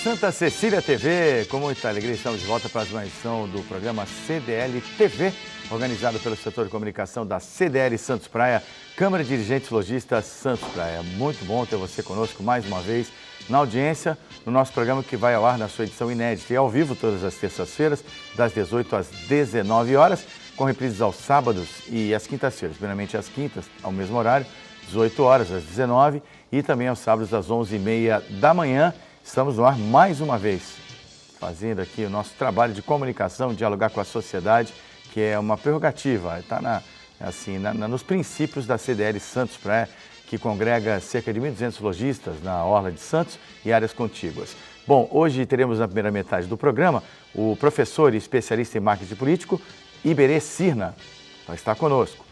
Santa Cecília TV, com muita alegria estamos de volta para mais uma edição do programa CDL TV, organizado pelo setor de comunicação da CDL Santos Praia, Câmara de Dirigentes Lojistas Santos Praia. Muito bom ter você conosco mais uma vez na audiência, no nosso programa que vai ao ar na sua edição inédita e ao vivo todas as terças-feiras, das 18 às 19 horas, com reprises aos sábados e às quintas-feiras, primeiramente às quintas, ao mesmo horário, 18 horas às 19 e também aos sábados às 11h30 da manhã. Estamos no ar mais uma vez, fazendo aqui o nosso trabalho de comunicação, dialogar com a sociedade, que é uma prerrogativa, está nos princípios da CDL Santos Praia, que congrega cerca de 1.200 lojistas na Orla de Santos e áreas contíguas. Bom, hoje teremos na primeira metade do programa o professor e especialista em marketing político, Iberê Cirna, vai estar conosco.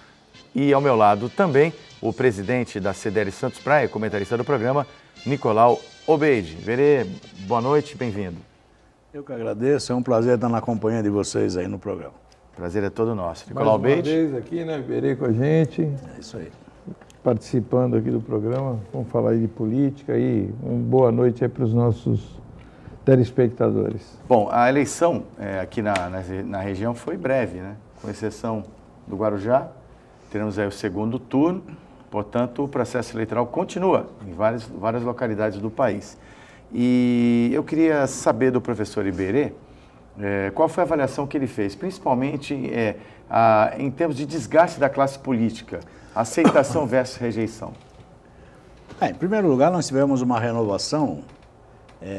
E ao meu lado também o presidente da CDL Santos Praia, comentarista do programa, Nicolau Obeide. Iberê, boa noite, bem-vindo. Eu que agradeço, é um prazer estar na companhia de vocês aí no programa. Prazer é todo nosso. Nicolau Obeide. Mais uma vez aqui, né, Iberê com a gente. É isso aí. Participando aqui do programa, vamos falar aí de política e uma boa noite aí para os nossos telespectadores. Bom, a eleição aqui na região foi breve, né? Com exceção do Guarujá, teremos aí o segundo turno, portanto o processo eleitoral continua em várias localidades do país. E eu queria saber do professor Iberê qual foi a avaliação que ele fez, principalmente em termos de desgaste da classe política, aceitação versus rejeição. Em primeiro lugar, nós tivemos uma renovação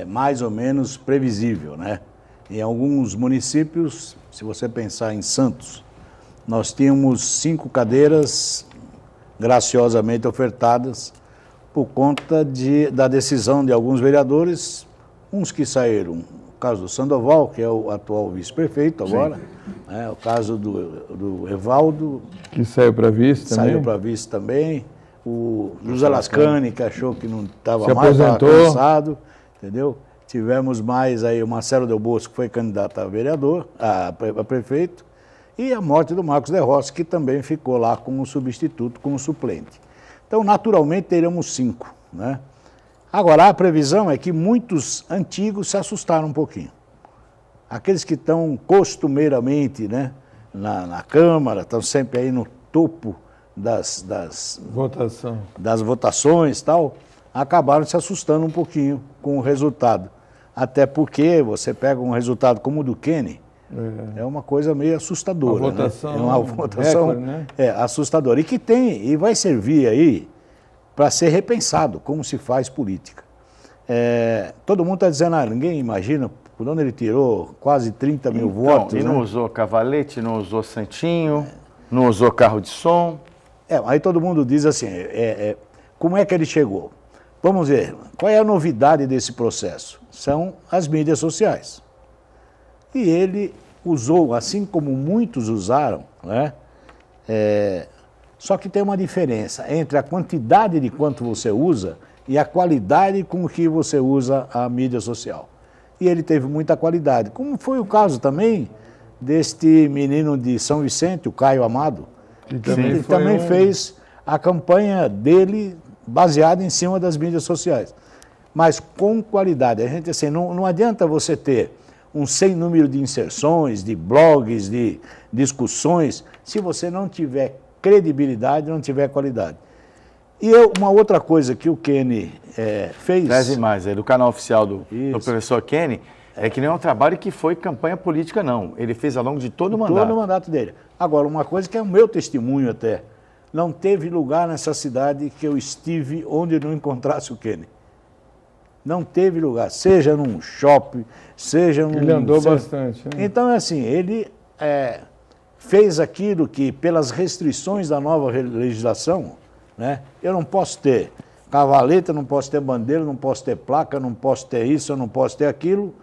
mais ou menos previsível, né? Em alguns municípios, se você pensar em Santos, nós tínhamos 5 cadeiras graciosamente ofertadas por conta da decisão de alguns vereadores, uns que saíram, o caso do Sandoval, que é o atual vice-prefeito agora, o caso do Evaldo, que saiu para vice também. Saiu para vice também, o José Lascani, que achou que não estava mais, estava cansado, entendeu? Tivemos mais aí o Marcelo Del Bosco, que foi candidato a vereador, a prefeito, e a morte do Marcos de Rossi, que também ficou lá como substituto, como suplente. Então, naturalmente, teremos 5, né? Agora, a previsão é que muitos antigos se assustaram um pouquinho. Aqueles que estão costumeiramente, né, na Câmara, estão sempre aí no topo das votações e tal, acabaram se assustando um pouquinho com o resultado. Até porque você pega um resultado como o do Kenny, é uma coisa meio assustadora. Uma votação, né? É uma votação recorde, né? Assustadora. E que vai servir aí para ser repensado como se faz política. Todo mundo está dizendo, ninguém imagina por onde ele tirou quase 30 mil votos. E não usou cavalete, não usou santinho, não usou carro de som. Aí todo mundo diz assim, como é que ele chegou? Vamos ver, qual é a novidade desse processo? São as mídias sociais. E ele usou, assim como muitos usaram, né? Só que tem uma diferença entre a quantidade de quanto você usa e a qualidade com que você usa a mídia social. E ele teve muita qualidade, como foi o caso também deste menino de São Vicente, o Caio Amado, que também fez a campanha dele baseada em cima das mídias sociais, mas com qualidade. A gente, assim, não adianta você ter um sem número de inserções, de blogs, de discussões, se você não tiver credibilidade, não tiver qualidade. E uma outra coisa que o Kenny fez... Traz imagens aí do canal oficial do professor Kenny, que não é um trabalho que foi campanha política, não. Ele fez ao longo de todo o mandato. Todo o mandato dele. Agora, uma coisa que é o meu testemunho até, não teve lugar nessa cidade que eu estive onde não encontrasse o Kenny. Não teve lugar, seja num shopping, seja num... Ele andou bastante. Né? Então, assim, ele fez aquilo que, pelas restrições da nova legislação, né, eu não posso ter cavalete, não posso ter bandeira, não posso ter placa, não posso ter isso, eu não posso ter aquilo.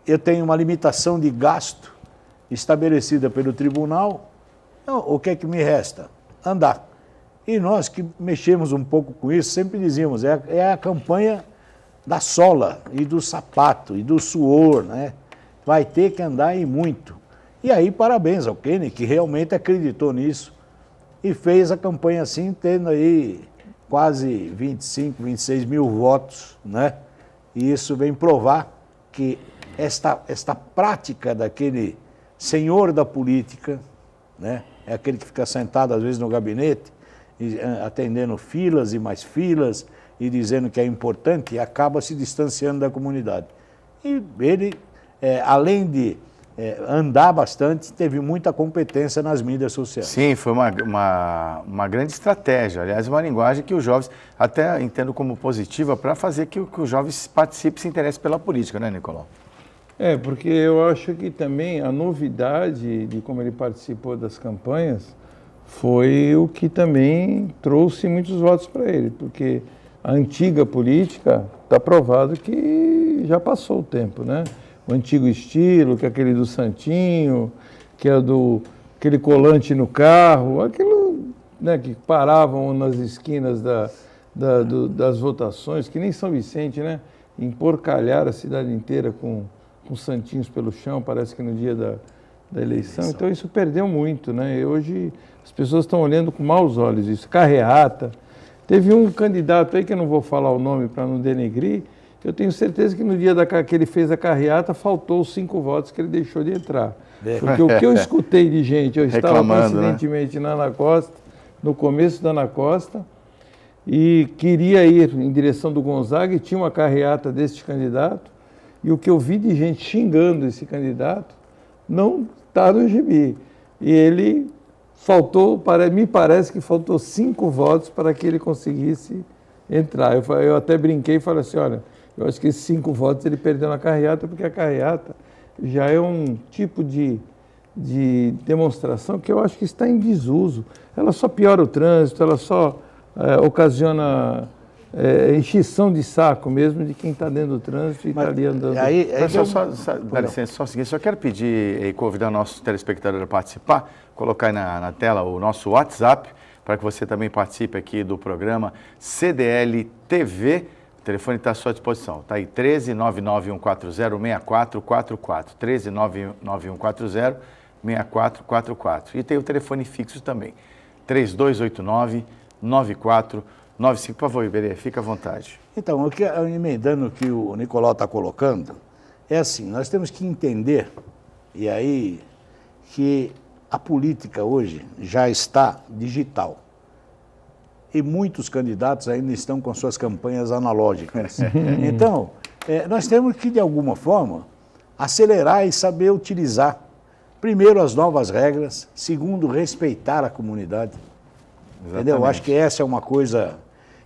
Eu tenho uma limitação de gasto estabelecida pelo tribunal. Então, o que é que me resta? Andar. E nós que mexemos um pouco com isso, sempre dizíamos, é a campanha da sola e do sapato e do suor, né? Vai ter que andar e muito. E aí, parabéns ao Kenny, que realmente acreditou nisso e fez a campanha assim, tendo aí quase 25, 26 mil votos, né? E isso vem provar que esta prática daquele senhor da política, né, é aquele que fica sentado às vezes no gabinete, atendendo filas e mais filas, e dizendo que é importante, e acaba se distanciando da comunidade. E ele, além de andar bastante, teve muita competência nas mídias sociais. Sim, foi uma grande estratégia. Aliás, uma linguagem que os jovens até entendo como positiva para fazer que os jovens participem e se interessem pela política, né, Nicolau? Porque eu acho que também a novidade de como ele participou das campanhas foi o que também trouxe muitos votos para ele, porque a antiga política está provado que já passou o tempo, né? O antigo estilo, que é aquele do santinho, que é aquele colante no carro, aquilo, né, que paravam nas esquinas das votações, que nem São Vicente, né? Emporcalhar a cidade inteira com santinhos pelo chão, parece que no dia da eleição. Então isso perdeu muito, né? E hoje as pessoas estão olhando com maus olhos isso. Carreata. Teve um candidato aí, que eu não vou falar o nome para não denegrir, eu tenho certeza que no dia que ele fez a carreata, faltou os 5 votos que ele deixou de entrar. Porque o que eu escutei de gente, eu estava coincidentemente na Ana Costa, no começo da Ana Costa, e queria ir em direção do Gonzaga, e tinha uma carreata deste candidato, e o que eu vi de gente xingando esse candidato não está no gibi. E ele me parece que faltou 5 votos para que ele conseguisse entrar. Eu até brinquei e falei assim, olha, eu acho que esses 5 votos ele perdeu na carreata, porque a carreata já é um tipo de demonstração que eu acho que está em desuso. Ela só piora o trânsito, ela só ocasiona enchição de saco mesmo de quem está dentro do trânsito e está ali andando. Dá licença, só o seguinte, só quero pedir e convidar nossos telespectadores a participar, colocar aí na tela o nosso WhatsApp, para que você também participe aqui do programa CDL TV. O telefone está à sua disposição. Está aí 13991406444. 13991406444. E tem o telefone fixo também. 3289-9495. Por favor, Iberê, fica à vontade. Então, emendando o que o Nicolau está colocando, é assim, nós temos que entender, e aí, que a política hoje já está digital. E muitos candidatos ainda estão com suas campanhas analógicas. Então, nós temos que, de alguma forma, acelerar e saber utilizar, primeiro, as novas regras, segundo, respeitar a comunidade. Entendeu? Eu acho que essa é uma coisa...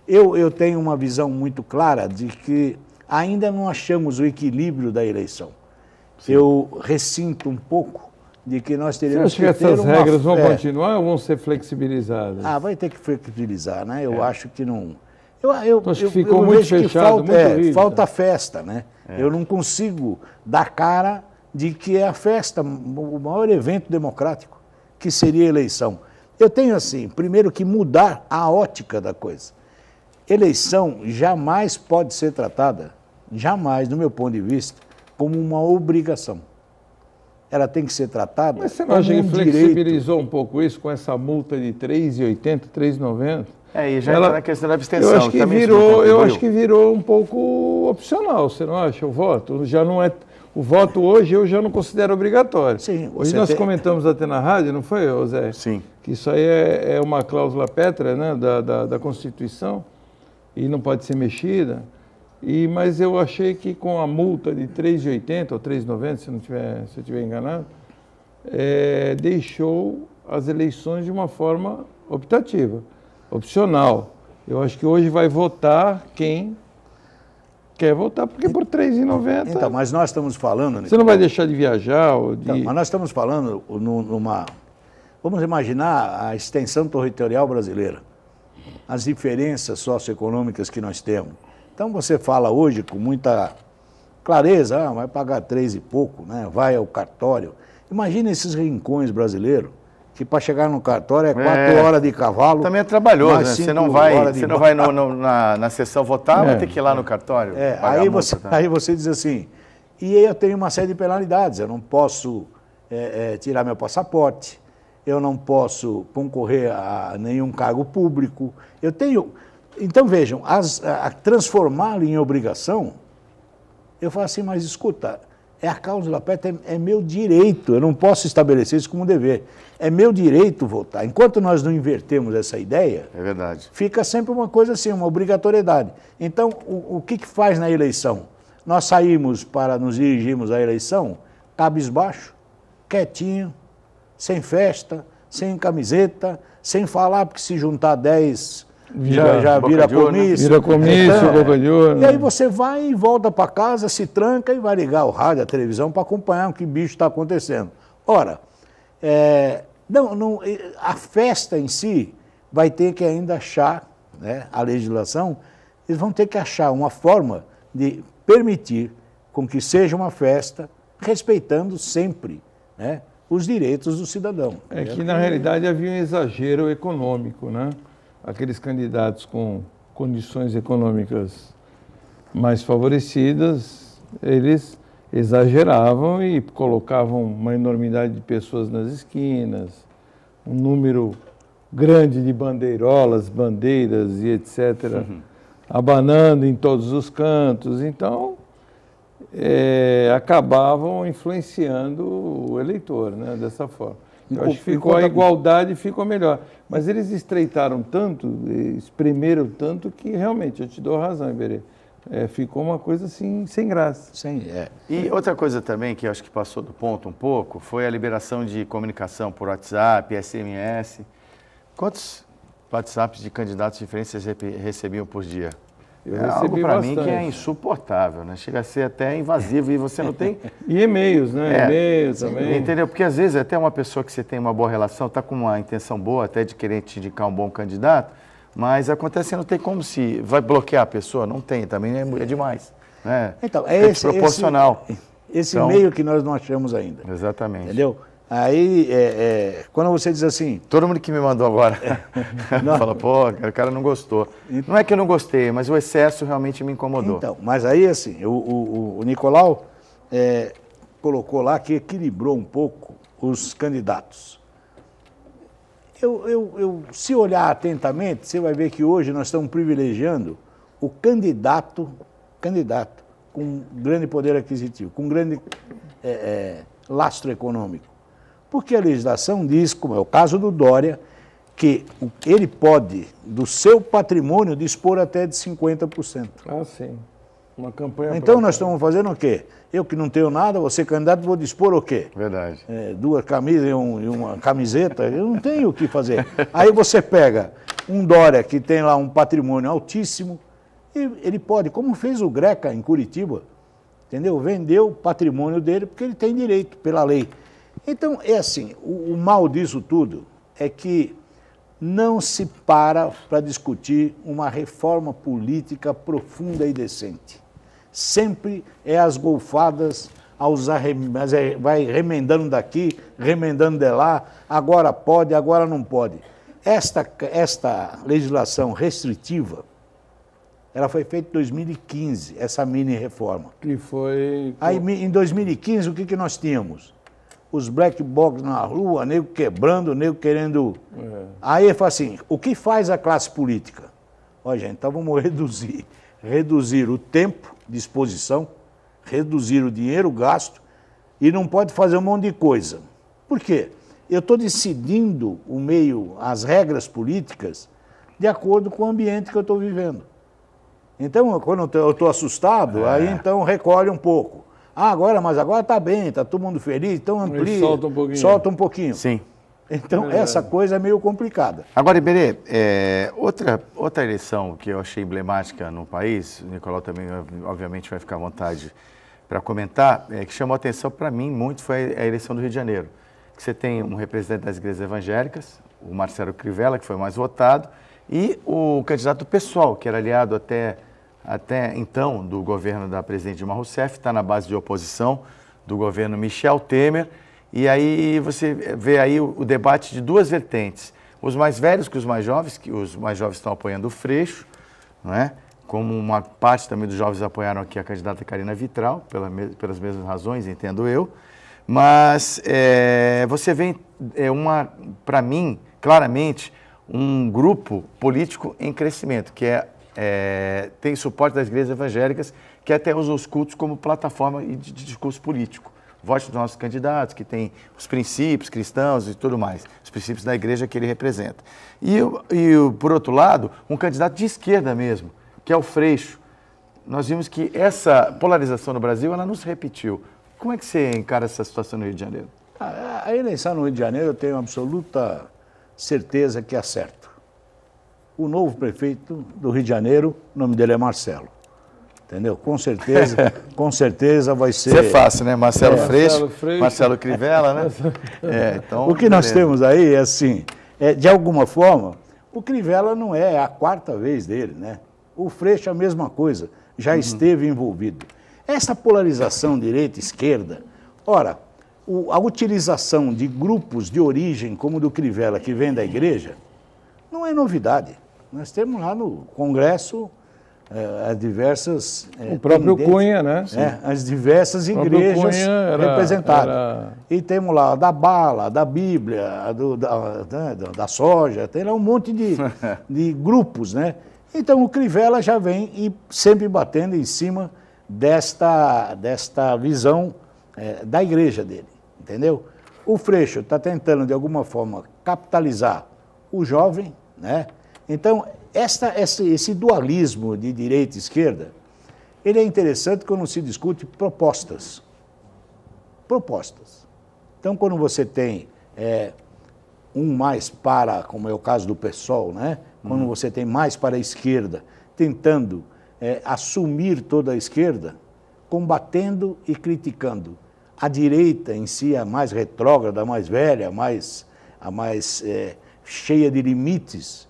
Eu tenho uma visão muito clara de que ainda não achamos o equilíbrio da eleição. Sim. Eu ressinto um pouco de que nós teríamos que ter essas regras vão continuar ou vão ser flexibilizadas? Vai ter que flexibilizar, né? Eu acho que não... Acho que ficou muito fechado, muito rígido. Falta festa, né? Eu não consigo dar cara de que é a festa, o maior evento democrático, que seria a eleição. Eu tenho, assim, primeiro que mudar a ótica da coisa. Eleição jamais pode ser tratada, jamais, do meu ponto de vista, como uma obrigação. Ela tem que ser tratada como um direito. Mas você não acha que flexibilizou um pouco isso com essa multa de R$ 3,80, R$ 3,90? E já entra na questão da abstenção. Eu acho que virou um pouco opcional, você não acha, o voto? Já não é... O voto hoje eu já não considero obrigatório. Sim, hoje nós comentamos até na rádio, não foi, Zé? Sim. Que isso aí é uma cláusula pétrea, né, da Constituição e não pode ser mexida. Mas eu achei que com a multa de R$ 3,80 ou R$ 3,90, se eu estiver enganado, deixou as eleições de uma forma optativa, opcional. Eu acho que hoje vai votar quem quer votar, porque por R$ 3,90... Então, mas nós estamos falando... Você não vai deixar de viajar Então, mas nós estamos falando numa... Vamos imaginar a extensão territorial brasileira, as diferenças socioeconômicas que nós temos. Então, você fala hoje com muita clareza, vai pagar 3 e pouco, né? Vai ao cartório. Imagina esses rincões brasileiros, que para chegar no cartório é 4 horas de cavalo. Também é trabalhoso, né? Você não vai na sessão votar, vai ter que ir lá no cartório. Aí você diz assim, e eu tenho uma série de penalidades, eu não posso tirar meu passaporte, eu não posso concorrer a nenhum cargo público, eu tenho... Então, vejam, transformá-lo em obrigação Eu falo assim, mas escuta, a cláusula pétrea é meu direito, eu não posso estabelecer isso como dever. É meu direito votar. Enquanto nós não invertemos essa ideia, É verdade. fica sempre uma coisa assim, uma obrigatoriedade. Então, o que faz na eleição? Nós saímos para nos dirigirmos à eleição cabisbaixo, quietinho, sem festa, sem camiseta, sem falar, porque se juntar 10 já vira comício. Vira comício, então, boca de urna. E aí você vai e volta para casa, se tranca e vai ligar o rádio, a televisão para acompanhar o que bicho está acontecendo. Ora, a festa em si vai ter que ainda achar, né, a legislação, eles vão ter que achar uma forma de permitir com que seja uma festa, respeitando sempre, né, os direitos do cidadão. É que, na realidade, havia um exagero econômico, né? Aqueles candidatos com condições econômicas mais favorecidas, eles exageravam e colocavam uma enormidade de pessoas nas esquinas, um número grande de bandeirolas, bandeiras e etc., abanando em todos os cantos. Então, acabavam influenciando o eleitor, né, dessa forma. Eu acho que a igualdade ficou melhor. Mas eles estreitaram tanto, espremeram tanto, que realmente, eu te dou razão, Iberê. Ficou uma coisa assim, sem graça. E outra coisa também que eu acho que passou do ponto um pouco, foi a liberação de comunicação por WhatsApp, SMS. Quantos WhatsApps de candidatos diferentes vocês recebiam por dia? Algo para mim que é insuportável, né? Chega a ser até invasivo e você não tem... E e-mails, né? E-mails também. Entendeu? Porque às vezes até uma pessoa que você tem uma boa relação, está com uma intenção boa até de querer te indicar um bom candidato, mas acontece que não tem como se... Vai bloquear a pessoa? Não tem, também é demais. Né? Então, é desproporcional. Esse meio que nós não achamos ainda. Exatamente. Entendeu? Aí, quando você diz assim... Todo mundo que me mandou agora fala, pô, o cara não gostou. Não é que eu não gostei, mas o excesso realmente me incomodou. Então, mas aí, assim, o Nicolau colocou lá que equilibrou um pouco os candidatos. Se olhar atentamente, você vai ver que hoje nós estamos privilegiando o candidato com grande poder aquisitivo, com grande lastro econômico. Porque a legislação diz, como é o caso do Dória, que ele pode, do seu patrimônio, dispor até de 50%. Ah, sim. Uma campanha... Então nós estamos fazendo o quê? Eu que não tenho nada, você candidato, vou dispor o quê? Verdade. 2 camisas e uma camiseta, eu não tenho o que fazer. Aí você pega um Dória que tem lá um patrimônio altíssimo, e ele pode, como fez o Greca em Curitiba, entendeu? Vendeu o patrimônio dele porque ele tem direito pela lei. Então, é assim, o mal disso tudo é que não se para discutir uma reforma política profunda e decente. Sempre é as golfadas, vai remendando daqui, remendando de lá, agora pode, agora não pode. Esta legislação restritiva, ela foi feita em 2015, essa mini-reforma. Que foi... Aí, em 2015, o que nós tínhamos? Os black box na rua, nego quebrando, nego querendo... Aí ele fala assim, o que faz a classe política? Olha, gente, então vamos reduzir o tempo de exposição, reduzir o dinheiro gasto e não pode fazer um monte de coisa. Por quê? Eu estou decidindo as regras políticas de acordo com o ambiente que eu estou vivendo. Então, quando eu estou assustado, aí então recolhe um pouco. Mas agora está bem, está todo mundo feliz, então amplia. Solta um pouquinho. Sim. Então, essa coisa é meio complicada. Agora, Iberê, outra eleição que eu achei emblemática no país, o Nicolau também, obviamente, vai ficar à vontade para comentar, que chamou a atenção para mim muito foi a eleição do Rio de Janeiro. Que você tem um representante das igrejas evangélicas, o Marcelo Crivella, que foi o mais votado, e o candidato do PSOL, que era aliado até então do governo da presidente Dilma Rousseff, está na base de oposição do governo Michel Temer, e aí você vê aí o debate de duas vertentes, os mais velhos que os mais jovens, que os mais jovens estão apoiando o Freixo, não é? Como uma parte também dos jovens apoiaram aqui a candidata Carina Vitral, pelas mesmas razões, entendo eu, mas você vê, para mim, claramente, um grupo político em crescimento, que é tem suporte das igrejas evangélicas que até usam os cultos como plataforma de discurso político. Vote dos nossos candidatos, que tem os princípios cristãos e tudo mais, os princípios da igreja que ele representa. Por outro lado, um candidato de esquerda mesmo, que é o Freixo. Nós vimos que essa polarização no Brasil, ela não se repetiu. Como é que você encara essa situação no Rio de Janeiro? A eleição no Rio de Janeiro, eu tenho absoluta certeza que é certo. O novo prefeito do Rio de Janeiro, o nome dele é Marcelo. Entendeu? Com certeza vai ser... Isso é fácil, né? Marcelo Freixo, Marcelo Crivella, né? Então, o que nós temos aí é assim, de alguma forma, o Crivella não é a quarta vez dele, né? O Freixo é a mesma coisa, já esteve envolvido. Essa polarização direita-esquerda, ora, a utilização de grupos de origem como o do Crivella, que vem da igreja, não é novidade. Nós temos lá no Congresso as diversas... o próprio Cunha, né? As diversas igrejas representadas. E temos lá da bala, da Bíblia, da soja, tem lá um monte de grupos, né? Então o Crivella já vem e sempre batendo em cima desta visão da igreja dele, entendeu? O Freixo está tentando, de alguma forma, capitalizar o jovem, né? Então, esse dualismo de direita e esquerda, ele é interessante quando se discute propostas. Propostas. Então, quando você tem um mais para, como é o caso do PSOL, né? Quando você tem mais para a esquerda, tentando assumir toda a esquerda, combatendo e criticando. A direita em si, a mais retrógrada, a mais velha, a mais cheia de limites,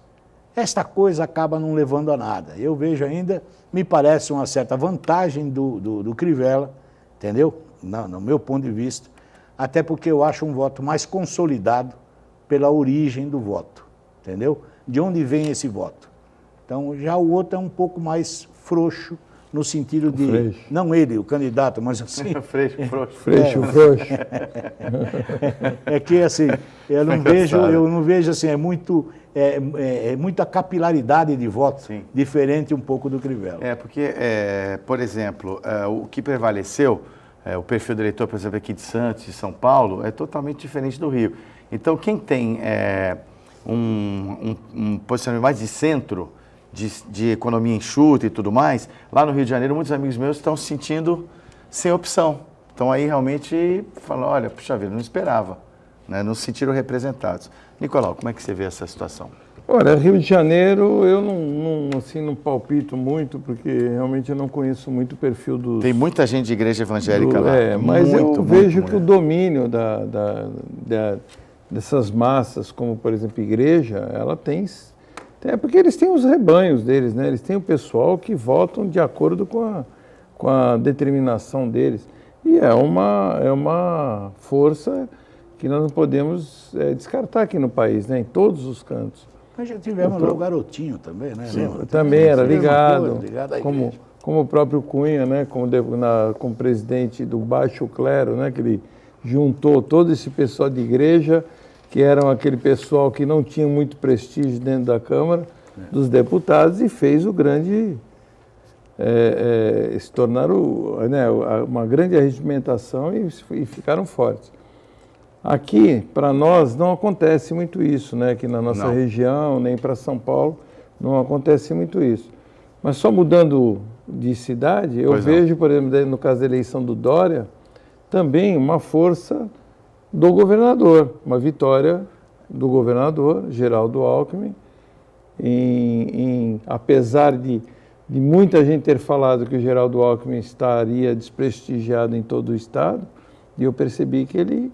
esta coisa acaba não levando a nada. Eu vejo ainda, me parece uma certa vantagem do Crivella, entendeu? No meu ponto de vista, até porque eu acho um voto mais consolidado pela origem do voto, entendeu? De onde vem esse voto. Então, já o outro é um pouco mais frouxo, no sentido de... Freixo. Não ele, o candidato, mas assim... Freixo. É que, assim, eu não vejo assim, muita capilaridade de voto, sim, diferente um pouco do Crivella. Porque, por exemplo, o que prevaleceu, o perfil do eleitor, por exemplo, aqui de Santos, de São Paulo, é totalmente diferente do Rio. Então, quem tem um posicionamento mais de centro, de economia enxuta e tudo mais, lá no Rio de Janeiro, muitos amigos meus estão se sentindo sem opção. Então, aí realmente falam, olha, puxa vida, não esperava, né? Não se sentiram representados. Nicolau, como é que você vê essa situação? Olha, Rio de Janeiro, eu não palpito muito, porque realmente eu não conheço muito o perfil dos... Tem muita gente de igreja evangélica lá. Mas eu vejo que o domínio dessas massas, como, por exemplo, igreja, ela tem... porque eles têm os rebanhos deles, né? Eles têm o pessoal que votam de acordo com a determinação deles. E é uma força que nós não podemos descartar aqui no país, né? Em todos os cantos. Nós já tivemos lá o Garotinho também, né? Sim, também era ligado como o próprio Cunha, né? Como presidente do Baixo Clero, né? Que ele juntou todo esse pessoal de igreja, que eram aquele pessoal que não tinha muito prestígio dentro da Câmara dos Deputados, e fez o grande... se tornaram uma grande arregimentação e ficaram fortes. Aqui, para nós, não acontece muito isso, né? Aqui na nossa região, nem para São Paulo, não acontece muito isso. Mas só mudando de cidade, eu vejo, por exemplo, no caso da eleição do Dória, também uma força do governador, uma vitória do governador, Geraldo Alckmin, apesar de muita gente ter falado que o Geraldo Alckmin estaria desprestigiado em todo o estado, e eu percebi que ele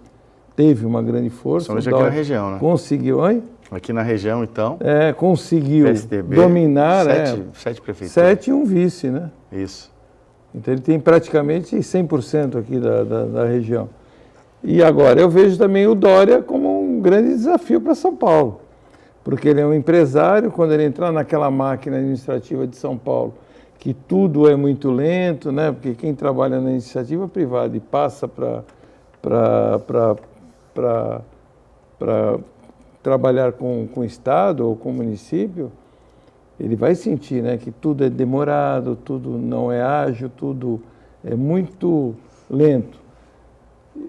teve uma grande força. Somente aqui na região, né? Conseguiu, hein? Aqui na região, então. Conseguiu PSDB, dominar. 7 prefeituras. 7 e um vice, né? Isso. Então ele tem praticamente 100% aqui da região. E agora, eu vejo também o Dória como um grande desafio para São Paulo, porque ele é um empresário. Quando ele entrar naquela máquina administrativa de São Paulo, que tudo é muito lento, né? Porque quem trabalha na iniciativa privada e passa para trabalhar com o Estado ou com o município, ele vai sentir, né, que tudo é demorado, tudo não é ágil, tudo é muito lento.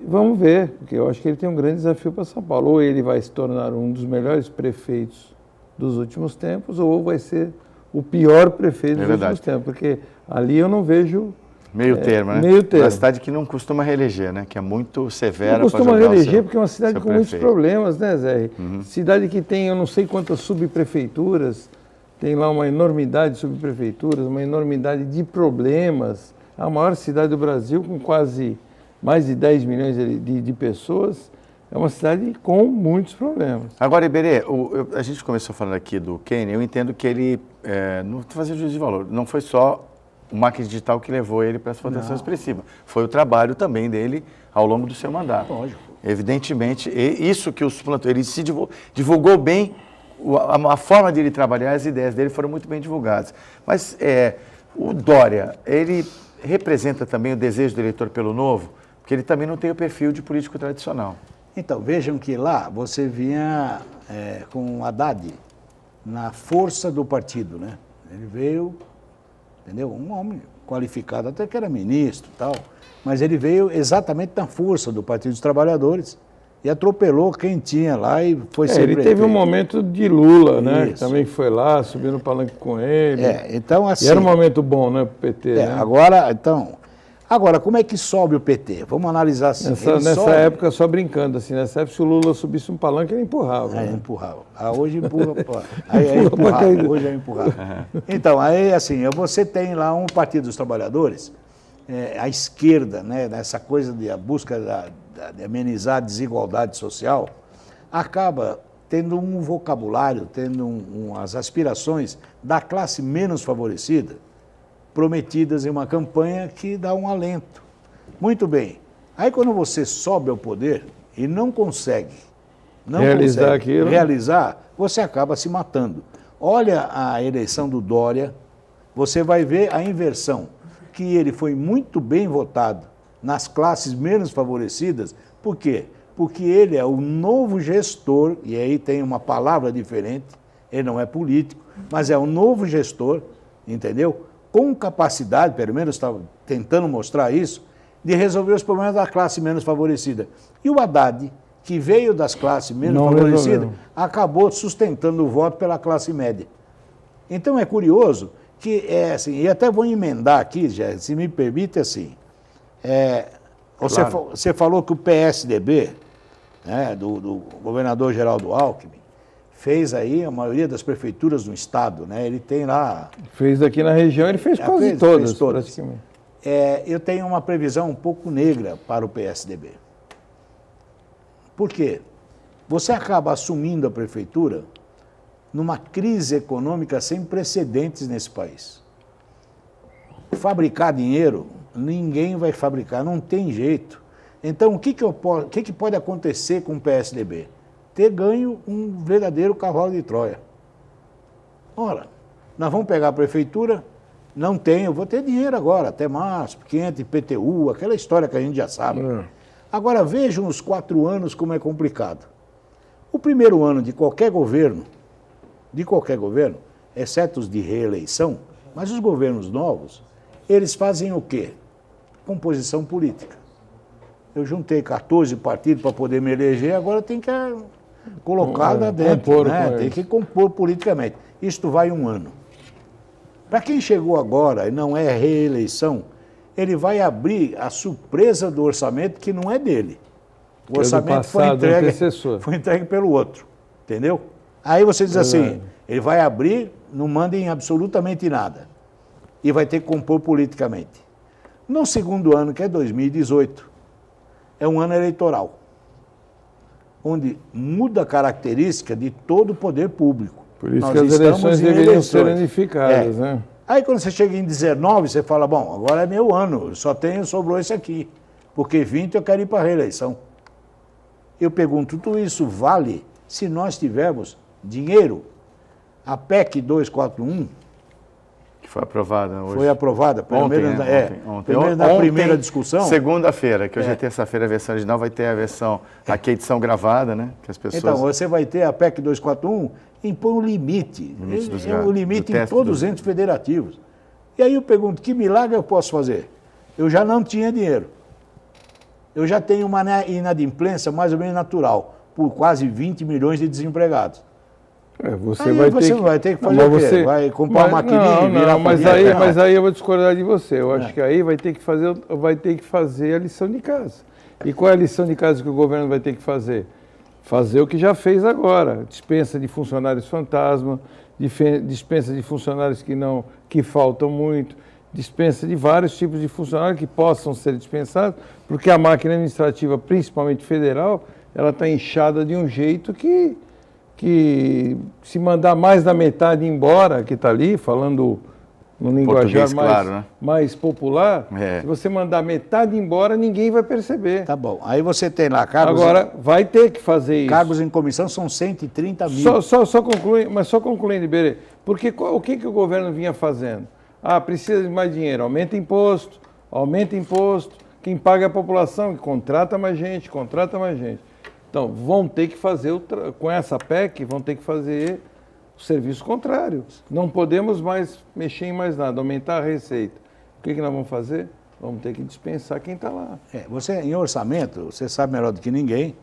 Vamos ver, porque eu acho que ele tem um grande desafio para São Paulo. Ou ele vai se tornar um dos melhores prefeitos dos últimos tempos, ou vai ser o pior prefeito dos últimos tempos, porque ali eu não vejo... Meio termo, né? Meio termo. Uma cidade que não costuma reeleger, né? Que é muito severa. Não costuma reeleger porque é uma cidade com muitos problemas, né, Zé? Cidade que tem eu não sei quantas subprefeituras, tem lá uma enormidade de subprefeituras, uma enormidade de problemas. É a maior cidade do Brasil, com quase mais de 10 milhões de pessoas. É uma cidade com muitos problemas. Agora, Iberê, a gente começou falando aqui do Kenny, eu entendo que ele, não estou fazendo juízo de valor, não foi só o marketing digital que levou ele para essa votação expressiva. Foi o trabalho também dele ao longo do seu mandato. Lógico. Evidentemente, isso que os plantões, ele se divulgou bem, a forma de ele trabalhar, as ideias dele foram muito bem divulgadas. Mas o Dória, ele representa também o desejo do eleitor pelo novo, porque ele também não tem o perfil de político tradicional. Então, vejam que lá você vinha com o Haddad na força do partido, né? Ele veio, entendeu? Um homem qualificado, até que era ministro e tal, mas ele veio exatamente na força do Partido dos Trabalhadores e atropelou quem tinha lá e foi ser Ele teve um momento de Lula, né? Que também foi lá, subiu no palanque com ele. Então assim... E era um momento bom, né, pro PT, né? Agora, como é que sobe o PT? Vamos analisar assim. Nessa época, só brincando, assim, nessa época, se o Lula subisse um palanque, ele empurrava. Aí né? empurrava. Hoje empurra. Hoje é empurrava. Então, aí assim, você tem lá um Partido dos Trabalhadores, a esquerda, né, nessa coisa de a busca de amenizar a desigualdade social, acaba tendo um vocabulário, tendo as aspirações da classe menos favorecida, prometidas em uma campanha que dá um alento. Muito bem. Aí quando você sobe ao poder e não consegue realizar, você acaba se matando. Olha a eleição do Dória, você vai ver a inversão, que ele foi muito bem votado nas classes menos favorecidas. Por quê? Porque ele é o novo gestor, e aí tem uma palavra diferente, ele não é político, mas é o novo gestor, entendeu? Com capacidade, pelo menos está tentando mostrar isso, de resolver os problemas da classe menos favorecida. E o Haddad, que veio das classes menos favorecidas, acabou sustentando o voto pela classe média. Então é curioso que, assim, e até vou emendar aqui, já, se me permite, assim, você falou que o PSDB, né, do governador Geraldo Alckmin, fez aí a maioria das prefeituras no estado, né? Ele tem lá... Fez aqui na região, ele fez quase todas, praticamente. Eu tenho uma previsão um pouco negra para o PSDB. Por quê? Você acaba assumindo a prefeitura numa crise econômica sem precedentes nesse país. Fabricar dinheiro, ninguém vai fabricar, não tem jeito. Então, o que pode acontecer com o PSDB? Ter ganho um verdadeiro cavalo de Troia. Ora, nós vamos pegar a prefeitura, não tem, eu vou ter dinheiro agora, até março, 500 IPTU, aquela história que a gente já sabe. Agora vejam os 4 anos como é complicado. O primeiro ano de qualquer governo, exceto os de reeleição, mas os governos novos, eles fazem o quê? Composição política. Eu juntei 14 partidos para poder me eleger, agora tem que colocar lá dentro, né? Tem que compor politicamente. Isto vai 1 ano. Para quem chegou agora e não é reeleição, ele vai abrir a surpresa do orçamento que não é dele. O orçamento foi entregue pelo outro, entendeu? Aí você diz assim, ele vai abrir, não manda em absolutamente nada. E vai ter que compor politicamente. No segundo ano, que é 2018, é um ano eleitoral, onde muda a característica de todo o poder público. Por isso que as eleições deveriam ser unificadas, né? Aí quando você chega em 19, você fala, bom, agora é meu ano, sobrou esse aqui, porque 20 eu quero ir para a reeleição. Eu pergunto, tudo isso vale se nós tivermos dinheiro? A PEC 241... Que foi aprovada hoje. Foi aprovada, pelo menos ontem. Na primeira discussão. Segunda-feira, que hoje é terça-feira, a versão original vai ter a versão, aqui a edição gravada, né? Que as pessoas... Então, você vai ter a PEC 241, impõe um limite. O limite do em todos os entes federativos. E aí eu pergunto, que milagre eu posso fazer? Eu já não tinha dinheiro. Eu já tenho uma inadimplência mais ou menos natural, por quase 20 milhões de desempregados. Você aí vai ter que fazer o quê? Vai comprar uma maquininha e virar mas aí eu vou discordar de você. Eu acho que aí vai ter que fazer a lição de casa. E qual é a lição de casa que o governo vai ter que fazer? Fazer o que já fez agora. Dispensa de funcionários fantasma, dispensa de funcionários que faltam muito, dispensa de vários tipos de funcionários que possam ser dispensados, porque a máquina administrativa, principalmente federal, ela está inchada de um jeito que se mandar mais da metade embora, que está ali, falando no linguajar mais popular, se você mandar metade embora, ninguém vai perceber. Tá bom. Aí você tem lá cargos... Agora, vai ter que fazer isso. Cargos em comissão são 130 mil. Só concluindo, Iberê, porque o que o governo vinha fazendo? Precisa de mais dinheiro, aumenta imposto, quem paga é a população, que contrata mais gente. Então, vão ter que fazer, com essa PEC, vão ter que fazer o serviço contrário. Não podemos mais mexer em mais nada, aumentar a receita. O que nós vamos fazer? Vamos ter que dispensar quem está lá. Você, em orçamento, você sabe melhor do que ninguém,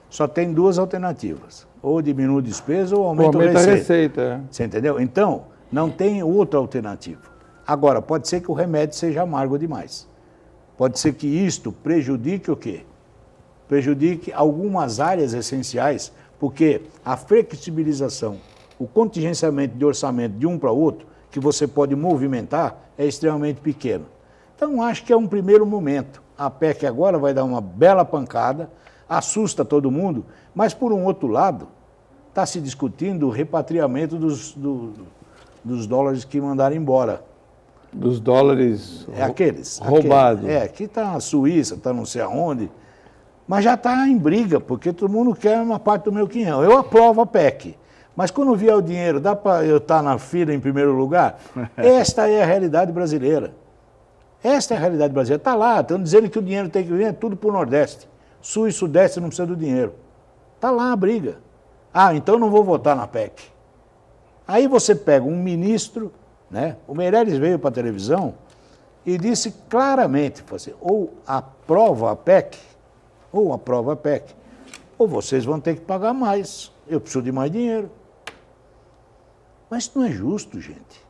só tem duas alternativas. Ou diminui a despesa ou aumenta a receita. Você entendeu? Então, não tem outra alternativa. Agora, pode ser que o remédio seja amargo demais. Pode ser que isto prejudique o quê? Prejudique algumas áreas essenciais, porque a flexibilização, o contingenciamento de orçamento de um para outro, que você pode movimentar, é extremamente pequeno. Então, acho que é um primeiro momento. A PEC agora vai dar uma bela pancada, assusta todo mundo, mas, por um outro lado, está se discutindo o repatriamento dos dólares que mandaram embora. Dos dólares roubados. Que está na Suíça, está não sei aonde. Mas já está em briga, porque todo mundo quer uma parte do meu quinhão. Eu aprovo a PEC, mas quando vier o dinheiro, dá para eu estar na fila em primeiro lugar? Esta é a realidade brasileira. Esta é a realidade brasileira. Está lá, estão dizendo que o dinheiro tem que vir, é tudo para o Nordeste. Sul e Sudeste não precisa do dinheiro. Está lá a briga. Então não vou votar na PEC. Aí você pega um ministro, o Meirelles veio para a televisão e disse claramente, ou aprova a PEC, ou vocês vão ter que pagar mais. Eu preciso de mais dinheiro. Mas isso não é justo, gente.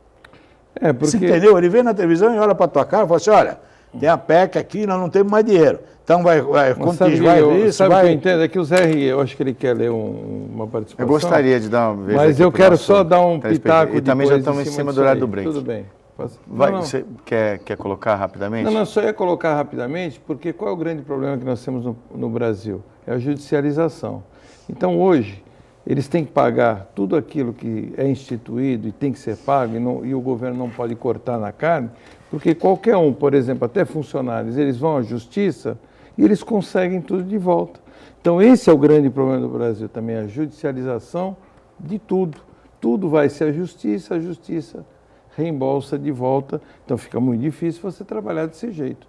Você entendeu? Ele vem na televisão e olha para a tua cara e fala assim, olha, tem a PEC aqui, nós não temos mais dinheiro. Então Sabe o que eu entendo? É que o Zé Rie, eu acho que ele quer ler uma participação. Eu gostaria de dar uma vez. Mas eu quero só dar um pitaco. E também já estamos em cima do horário do break. Tudo bem. Você quer colocar rapidamente? Não, só ia colocar rapidamente, porque qual é o grande problema que nós temos no Brasil? É a judicialização. Então, hoje, eles têm que pagar tudo aquilo que é instituído e tem que ser pago, e o governo não pode cortar na carne, porque qualquer um, por exemplo, até funcionários, eles vão à justiça e eles conseguem tudo de volta. Então, esse é o grande problema do Brasil também, a judicialização de tudo. Tudo vai ser a justiça reembolsa de volta, então fica muito difícil você trabalhar desse jeito.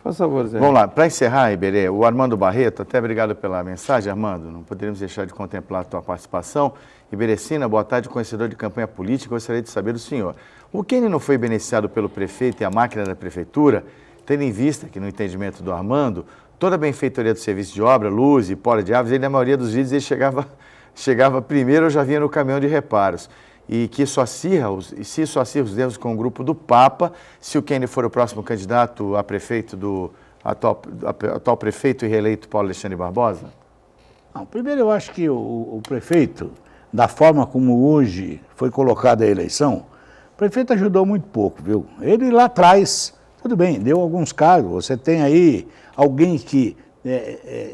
Faz favor, Zé. Vamos lá, para encerrar, Iberê, o Armando Barreto, até obrigado pela mensagem, Armando, não poderíamos deixar de contemplar a tua participação. Iberecina, boa tarde, conhecedor de campanha política, gostaria de saber do senhor. O Quênia não foi beneficiado pelo prefeito e a máquina da prefeitura, tendo em vista que, no entendimento do Armando, toda a benfeitoria do serviço de obra, luz e poda de árvores, ele, na maioria dos vídeos, ele chegava primeiro ou já vinha no caminhão de reparos. E que isso acirra os dedos com o grupo do Papa, se o Quênia for o próximo candidato a prefeito do atual prefeito e reeleito Paulo Alexandre Barbosa? Não, primeiro, eu acho que o prefeito, da forma como hoje foi colocada a eleição, o prefeito ajudou muito pouco, viu? Ele lá atrás, tudo bem, deu alguns cargos, você tem aí alguém que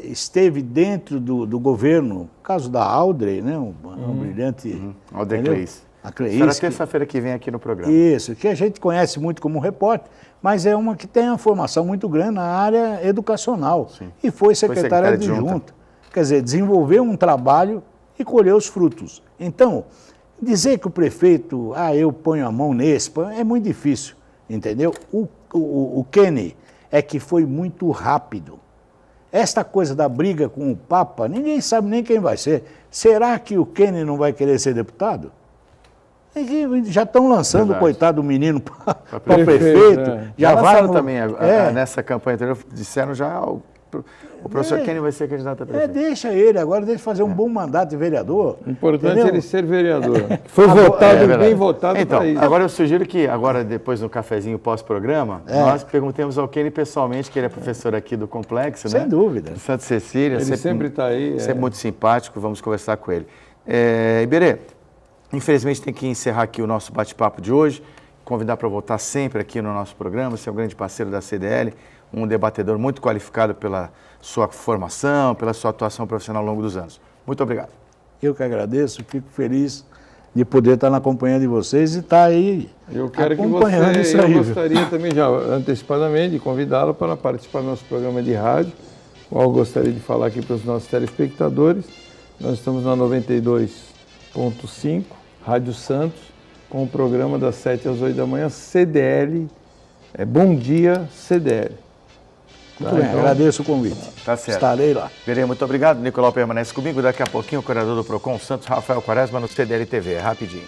esteve dentro do governo, o caso da Audrey, um brilhante... Audrey Cleis. A Cleis. Será terça-feira que vem aqui no programa. Isso, que a gente conhece muito como repórter, mas é uma que tem uma formação muito grande na área educacional. Sim. E foi secretária adjunta. Quer dizer, desenvolveu um trabalho e colheu os frutos. Então, dizer que o prefeito, eu ponho a mão nesse, é muito difícil, entendeu? O Quênia é que foi muito rápido. Esta coisa da briga com o Papa, ninguém sabe nem quem vai ser. Será que o Kenny não vai querer ser deputado? Já estão lançando o coitado do menino para prefeito. Já lançaram também, nessa campanha anterior, disseram já, o professor Kenny vai ser candidato a prefeito. Deixa ele, agora deixa fazer um bom mandato de vereador. O importante é ele ser vereador. Foi votado, bem votado então, para isso. Agora eu sugiro que, depois no cafezinho pós-programa, nós perguntemos ao Kenny pessoalmente, que ele é professor aqui do Complexo, Sem dúvida. De Santa Cecília. Ele sempre está aí. Sempre muito simpático, vamos conversar com ele. Iberê, infelizmente tem que encerrar aqui o nosso bate-papo de hoje, convidar para voltar sempre aqui no nosso programa, você é um grande parceiro da CDL, um debatedor muito qualificado pela sua formação, pela sua atuação profissional ao longo dos anos. Muito obrigado. Eu que agradeço, fico feliz de poder estar na companhia de vocês e estar aí acompanhando isso aí. Eu gostaria também, já antecipadamente, de convidá-lo para participar do nosso programa de rádio, qual eu gostaria de falar aqui para os nossos telespectadores. Nós estamos na 92.5, Rádio Santos, com o programa das 7 às 8 da manhã, CDL, Bom Dia CDL. Muito bem, então, agradeço o convite. Tá certo. Estarei lá. Berê, muito obrigado. Nicolau permanece comigo. Daqui a pouquinho o coordenador do PROCON, Santos Rafael Quaresma, no CDL TV. Rapidinho.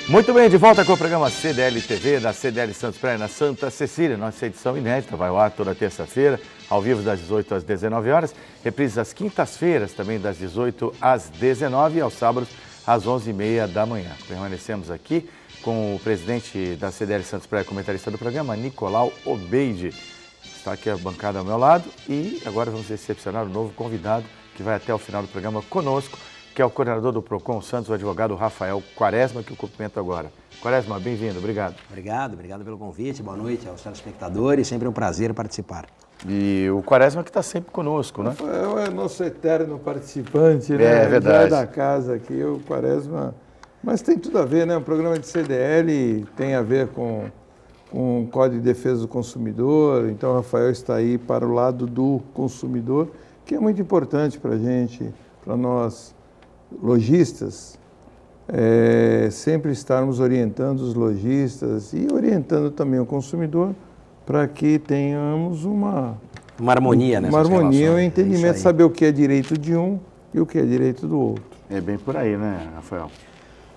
Muito bem, de volta com o programa CDL TV, da CDL Santos Praia, na Santa Cecília. Nossa edição inédita, vai ao ar toda terça-feira, ao vivo das 18 às 19 horas. Reprises às quintas-feiras, também das 18 às 19 e aos sábados às 11h30 da manhã. Permanecemos aqui com o presidente da CDL Santos Praia, comentarista do programa, Nicolau Obeide. Está aqui a bancada ao meu lado e agora vamos recepcionar o novo convidado que vai até o final do programa conosco, que é o coordenador do PROCON Santos, o advogado Rafael Quaresma, que eu cumprimento agora. Quaresma, bem-vindo, obrigado. Obrigado pelo convite, boa noite aos telespectadores, sempre um prazer participar. E o Quaresma que está sempre conosco, né? Rafael é nosso eterno participante, né? É verdade. Já é da casa aqui, o Quaresma. Mas tem tudo a ver, né? O programa de CDL tem a ver com o Código de Defesa do Consumidor, então o Rafael está aí para o lado do consumidor, que é muito importante para a gente, para nós lojistas, sempre estarmos orientando os lojistas e orientando também o consumidor para que tenhamos uma harmonia nessas relações. Uma harmonia, um relações, entendimento, saber o que é direito de um e o que é direito do outro. É bem por aí, né, Rafael?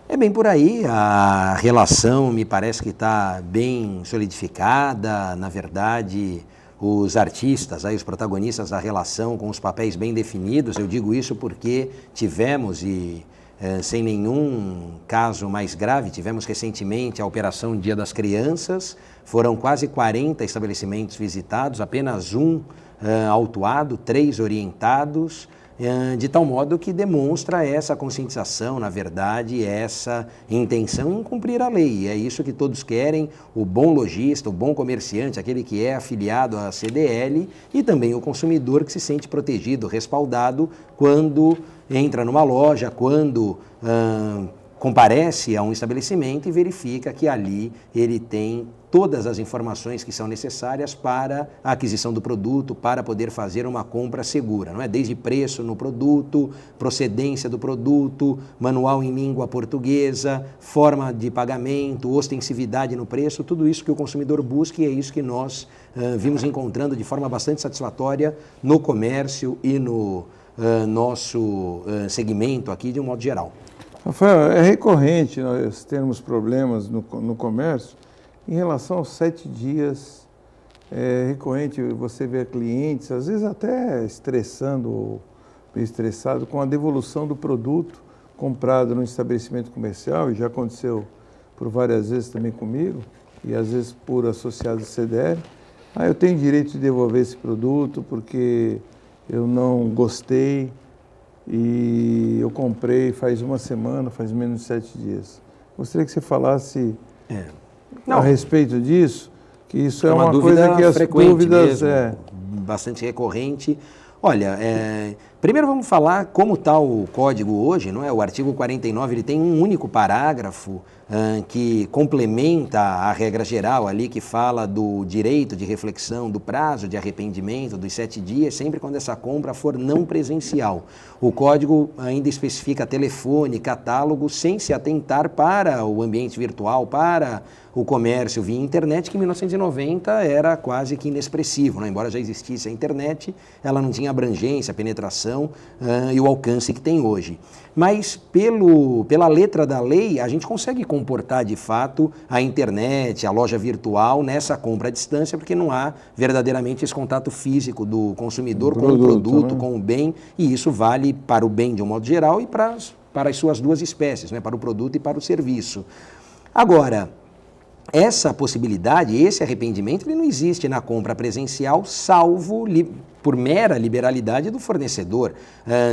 É bem por aí, a relação me parece que está bem solidificada, na verdade, os artistas, aí, os protagonistas da relação com os papéis bem definidos. Eu digo isso porque tivemos, sem nenhum caso mais grave, tivemos recentemente a Operação Dia das Crianças, foram quase 40 estabelecimentos visitados, apenas um autuado, 3 orientados, de tal modo que demonstra essa conscientização, na verdade, essa intenção em cumprir a lei. E é isso que todos querem, o bom lojista, o bom comerciante, aquele que é afiliado à CDL, e também o consumidor que se sente protegido, respaldado quando entra numa loja, quando comparece a um estabelecimento e verifica que ali ele tem todas as informações que são necessárias para a aquisição do produto, para poder fazer uma compra segura, não é? Desde preço no produto, procedência do produto, manual em língua portuguesa, forma de pagamento, ostensividade no preço, tudo isso que o consumidor busca, e é isso que nós vimos encontrando de forma bastante satisfatória no comércio e no nosso segmento aqui de um modo geral. Rafael, é recorrente nós termos problemas no comércio em relação aos 7 dias. É recorrente você ver clientes, às vezes até estressando ou estressado, com a devolução do produto comprado no estabelecimento comercial, e já aconteceu por várias vezes também comigo, e às vezes por associados do CDL. Eu tenho direito de devolver esse produto porque eu não gostei, e eu comprei faz uma semana, faz menos de 7 dias. Gostaria que você falasse a respeito disso, que isso é uma coisa que as dúvidas... Mesmo, bastante recorrente. Olha, primeiro vamos falar como está o código hoje, não é? O artigo 49, ele tem um único parágrafo que complementa a regra geral ali, que fala do direito de reflexão, do prazo de arrependimento, dos 7 dias, sempre quando essa compra for não presencial. O código ainda especifica telefone, catálogo, sem se atentar para o ambiente virtual, para o comércio via internet, que em 1990 era quase que inexpressivo, né? Embora já existisse a internet, ela não tinha abrangência, penetração e o alcance que tem hoje. Mas pela letra da lei, a gente consegue comportar de fato a internet, a loja virtual nessa compra à distância, porque não há verdadeiramente esse contato físico do consumidor com o produto, né? Com o bem, e isso vale para o bem de um modo geral e para as suas duas espécies, né? Para o produto e para o serviço. Agora, essa possibilidade, esse arrependimento, ele não existe na compra presencial, salvo por mera liberalidade do fornecedor.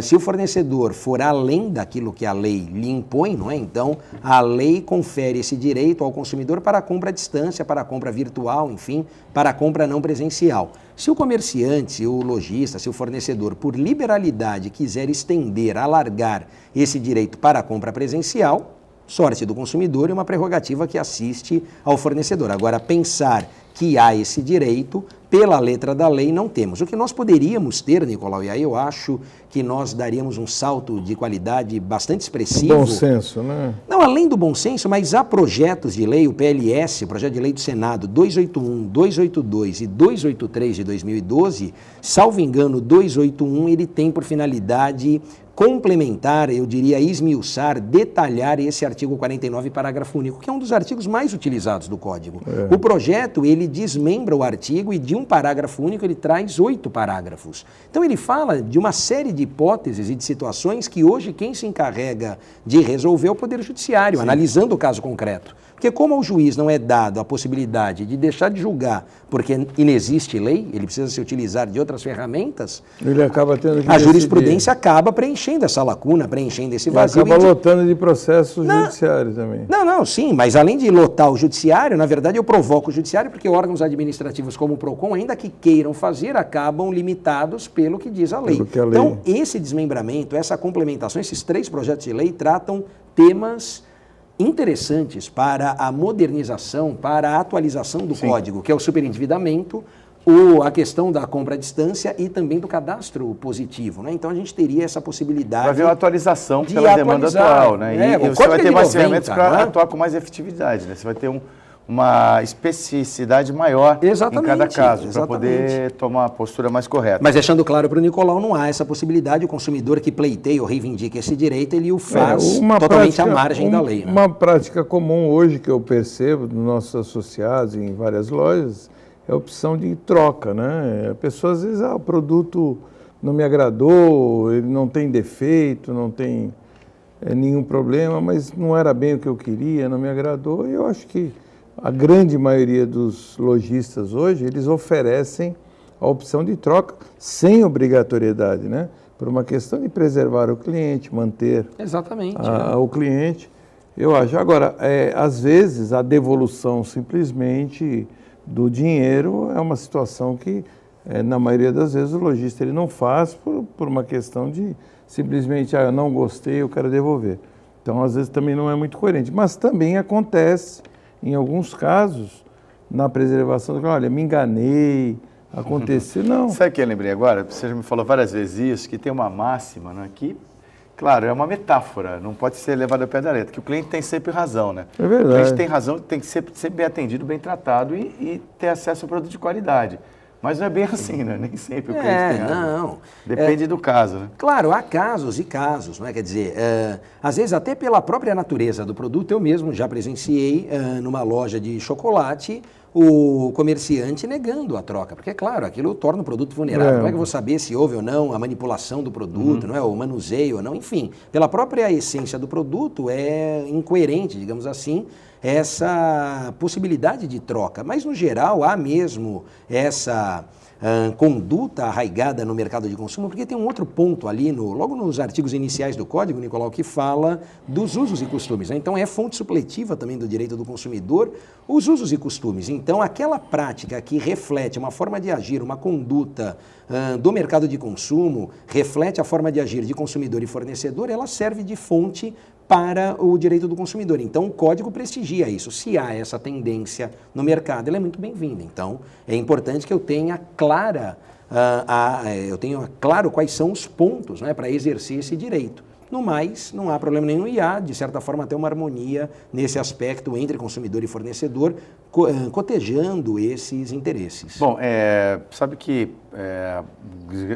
Se o fornecedor for além daquilo que a lei lhe impõe, não é? Então a lei confere esse direito ao consumidor para a compra à distância, para a compra virtual, enfim, para a compra não presencial. Se o comerciante, se o lojista, se o fornecedor, por liberalidade, quiser estender, alargar esse direito para a compra presencial, sorte do consumidor e uma prerrogativa que assiste ao fornecedor. Agora, pensar que há esse direito, pela letra da lei, não temos. O que nós poderíamos ter, Nicolau, e aí eu acho que nós daríamos um salto de qualidade bastante expressivo. Bom senso, né? Não, além do bom senso, mas há projetos de lei, o PLS, o Projeto de Lei do Senado 281, 282 e 283 de 2012, salvo engano, 281, ele tem por finalidade complementar, eu diria esmiuçar, detalhar esse artigo 49, parágrafo único, que é um dos artigos mais utilizados do Código. O projeto, ele desmembra o artigo e de um parágrafo único ele traz 8 parágrafos. Então ele fala de uma série de hipóteses e de situações que hoje quem se encarrega de resolver é o Poder Judiciário, analisando o caso concreto. Porque como ao juiz não é dado a possibilidade de deixar de julgar porque inexiste lei, ele precisa se utilizar de outras ferramentas, ele acaba tendo que a jurisprudência acaba preenchendo essa lacuna, preenchendo esse vazio. Acaba lotando de processos judiciários também. Não, sim, mas além de lotar o judiciário, na verdade eu provoco o judiciário porque órgãos administrativos como o PROCON, ainda que queiram fazer, acabam limitados pelo que diz a lei. Então, esse desmembramento, essa complementação, esses 3 projetos de lei tratam temas interessantes para a modernização, para a atualização do Código, que é o superendividamento, a questão da compra à distância e também do cadastro positivo, né? Então a gente teria essa possibilidade. Vai haver uma atualização pela demanda atual, né? E você vai ter mais ferramentas para atuar com mais efetividade, né? Você vai ter uma especificidade maior em cada caso, para poder tomar uma postura mais correta. Mas deixando claro para o Nicolau, não há essa possibilidade, o consumidor que pleiteia ou reivindica esse direito, ele o faz totalmente à margem da lei. Né? Uma prática comum hoje que eu percebo nos nossos associados em várias lojas é a opção de troca, né? A pessoa às vezes, o produto não me agradou, ele não tem defeito, não tem nenhum problema, mas não era bem o que eu queria, não me agradou, e eu acho que a grande maioria dos lojistas hoje, eles oferecem a opção de troca sem obrigatoriedade, né? Por uma questão de preservar o cliente, manter o cliente. Eu acho. Agora, às vezes, a devolução simplesmente do dinheiro é uma situação que, na maioria das vezes, o lojista ele não faz por uma questão de simplesmente, eu não gostei, eu quero devolver. Então, às vezes, também não é muito coerente. Mas também acontece, em alguns casos, na preservação, olha, me enganei, aconteceu, não. Sabe o que eu lembrei agora? Você já me falou várias vezes isso, que tem uma máxima, né, que, claro, é uma metáfora, não pode ser levada ao pé da letra, que o cliente tem sempre razão, né? É verdade. O cliente tem razão, tem que ser sempre bem atendido, bem tratado e ter acesso a produto de qualidade. Mas não é bem assim, né? Nem sempre o cliente tem razão. Não. Depende do caso, né? Claro, há casos e casos, não é? Quer dizer, às vezes até pela própria natureza do produto, eu mesmo já presenciei numa loja de chocolate o comerciante negando a troca, porque, claro, aquilo torna o produto vulnerável. Como é que eu vou saber se houve ou não a manipulação do produto, não é? O manuseio ou não? Enfim, pela própria essência do produto é incoerente, digamos assim, essa possibilidade de troca. Mas, no geral, há mesmo essa conduta arraigada no mercado de consumo, porque tem um outro ponto ali, logo nos artigos iniciais do Código, Nicolau, que fala dos usos e costumes. Né? Então, é fonte supletiva também do direito do consumidor, os usos e costumes. Então, aquela prática que reflete uma forma de agir, uma conduta do mercado de consumo, reflete a forma de agir de consumidor e fornecedor, ela serve de fonte para o direito do consumidor. Então, o Código prestigia isso. Se há essa tendência no mercado, ela é muito bem-vinda. Então, é importante que eu tenha claro quais são os pontos, né, para exercer esse direito. No mais, não há problema nenhum e há, de certa forma, até uma harmonia nesse aspecto entre consumidor e fornecedor, cotejando esses interesses. Bom, sabe que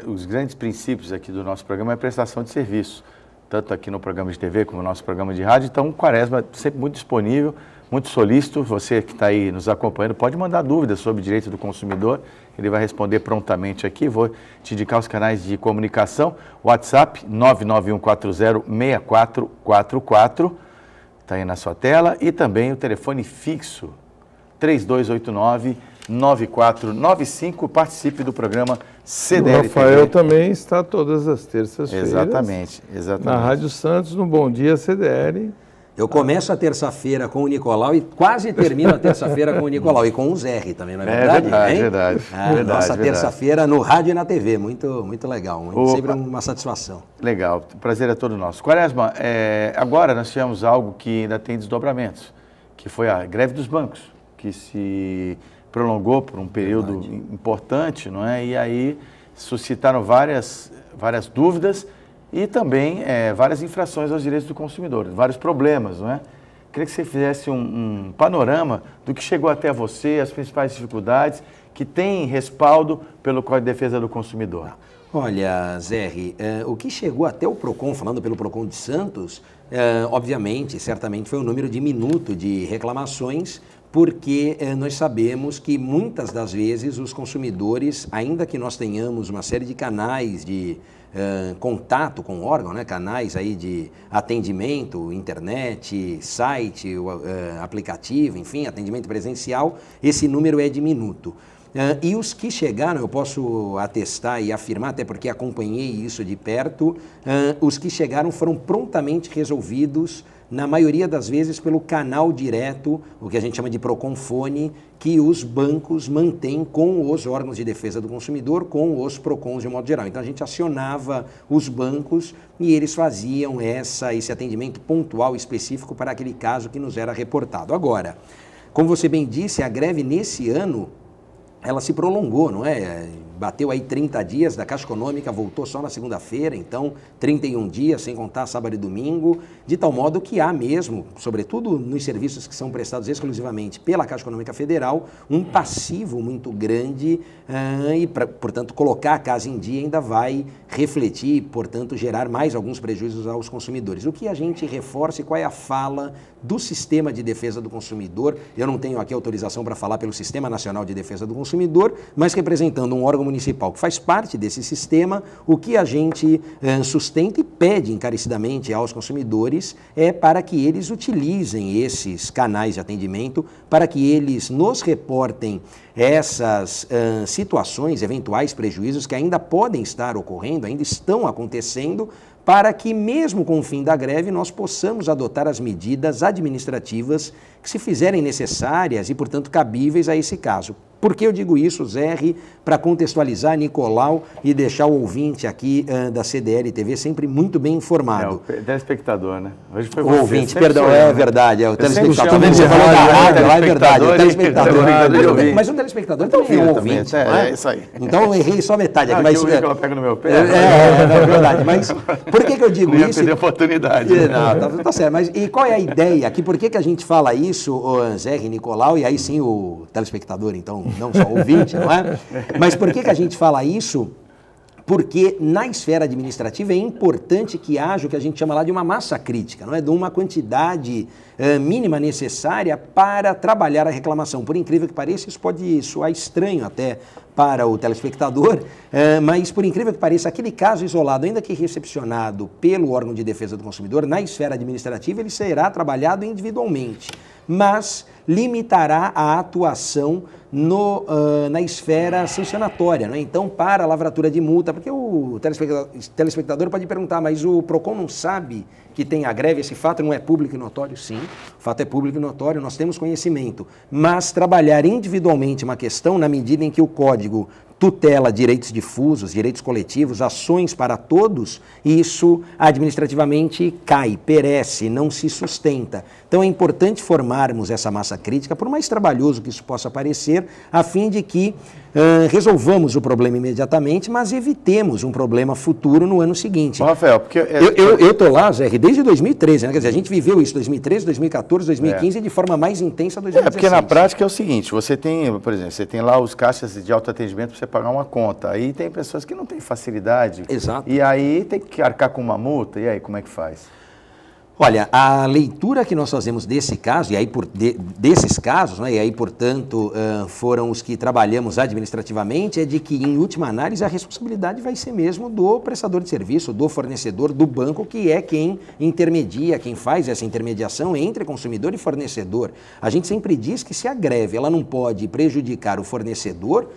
os grandes princípios aqui do nosso programa é a prestação de serviço, tanto aqui no programa de TV como no nosso programa de rádio. Então, o Quaresma sempre muito disponível, muito solícito. Você que está aí nos acompanhando pode mandar dúvidas sobre direito do consumidor, ele vai responder prontamente aqui. Vou te indicar os canais de comunicação, WhatsApp 991406444, está aí na sua tela, e também o telefone fixo 3289-9495, participe do programa CDL. O Rafael também está todas as terças-feiras. Exatamente. Na Rádio Santos, no Bom Dia CDL. Eu começo a terça-feira com o Nicolau e quase termino a terça-feira com o Nicolau. E com o Zé também, não é verdade? Verdade. Nossa terça-feira no rádio e na TV. Muito, muito legal. Sempre uma satisfação. Legal. O prazer é todo nosso. Quaresma, agora nós tivemos algo que ainda tem desdobramentos, que foi a greve dos bancos, que se prolongou por um período importante, não é? E aí suscitaram várias dúvidas e também várias infrações aos direitos do consumidor, vários problemas, não é? Queria que você fizesse um panorama do que chegou até você, as principais dificuldades que tem respaldo pelo Código de Defesa do Consumidor. Olha, Zé, o que chegou até o PROCON, falando pelo PROCON de Santos, obviamente, certamente foi um número diminuto de reclamações, porque nós sabemos que muitas das vezes os consumidores, ainda que nós tenhamos uma série de canais de contato com o órgão, né, canais aí de atendimento, internet, site, aplicativo, enfim, atendimento presencial, esse número é diminuto. E os que chegaram, eu posso atestar e afirmar, até porque acompanhei isso de perto, os que chegaram foram prontamente resolvidos, na maioria das vezes pelo canal direto, o que a gente chama de PROCON-fone, que os bancos mantêm com os órgãos de defesa do consumidor, com os PROCONs de um modo geral. Então a gente acionava os bancos e eles faziam esse atendimento pontual específico para aquele caso que nos era reportado. Agora, como você bem disse, a greve nesse ano, ela se prolongou, não é? Bateu aí 30 dias, da Caixa Econômica voltou só na segunda-feira, então 31 dias, sem contar sábado e domingo, de tal modo que há mesmo, sobretudo nos serviços que são prestados exclusivamente pela Caixa Econômica Federal, um passivo muito grande e, portanto, colocar a casa em dia ainda vai refletir, portanto, gerar mais alguns prejuízos aos consumidores. O que a gente reforça e qual é a fala do Sistema de Defesa do Consumidor? Eu não tenho aqui autorização para falar pelo Sistema Nacional de Defesa do Consumidor, mas representando um órgão municipal que faz parte desse sistema, o que a gente sustenta e pede encarecidamente aos consumidores é para que eles utilizem esses canais de atendimento, para que eles nos reportem essas situações, eventuais prejuízos que ainda podem estar ocorrendo, ainda estão acontecendo, para que mesmo com o fim da greve nós possamos adotar as medidas administrativas que se fizerem necessárias e, portanto, cabíveis a esse caso. Por que eu digo isso, Zé, para contextualizar Nicolau e deixar o ouvinte aqui da CDL TV sempre muito bem informado? O telespectador, né? Hoje foi o ouvinte, perdão, é verdade, o telespectador. Também Você falou da rádio, é verdade, o telespectador. Mas o telespectador também é um ouvinte. É isso aí. Então eu errei só metade aqui. Mas ela pega no meu pé. É verdade, mas por que eu digo isso? Não ia perder a oportunidade. Não, tá certo. Mas e qual é a ideia aqui? Por que a gente fala isso, Zé e Nicolau, e aí sim o telespectador, então, não só ouvinte, não é? Mas por que a gente fala isso? Porque na esfera administrativa é importante que haja o que a gente chama lá de uma massa crítica, não é? De uma quantidade mínima necessária para trabalhar a reclamação. Por incrível que pareça, isso pode soar estranho até para o telespectador, mas por incrível que pareça, aquele caso isolado, ainda que recepcionado pelo órgão de defesa do consumidor, na esfera administrativa, ele será trabalhado individualmente. mas limitará a atuação na esfera sancionatória. Né? Então, para a lavratura de multa, porque o telespectador pode perguntar, mas o PROCON não sabe que tem a greve, esse fato não é público e notório? Sim, o fato é público e notório, nós temos conhecimento, mas trabalhar individualmente uma questão na medida em que o Código tutela direitos difusos, direitos coletivos, ações para todos, isso administrativamente cai, perece, não se sustenta. Então é importante formarmos essa massa crítica, por mais trabalhoso que isso possa parecer, a fim de que resolvamos o problema imediatamente, mas evitemos um problema futuro no ano seguinte. Bom, Rafael, porque... Eu estou lá, Zé, desde 2013, né? Quer dizer, a gente viveu isso 2013, 2014, 2015 de forma mais intensa 2016. Porque na prática é o seguinte, você tem, por exemplo, você tem lá os caixas de autoatendimento para você pagar uma conta, aí tem pessoas que não têm facilidade. Exato. E aí tem que arcar com uma multa, e aí como é que faz? Olha, a leitura que nós fazemos desse caso, e aí desses casos, né, e aí, portanto, foram os que trabalhamos administrativamente, é de que, em última análise, a responsabilidade vai ser mesmo do prestador de serviço, do fornecedor, do banco, que é quem intermedia, quem faz essa intermediação entre consumidor e fornecedor. A gente sempre diz que se a greve ela não pode prejudicar o fornecedor,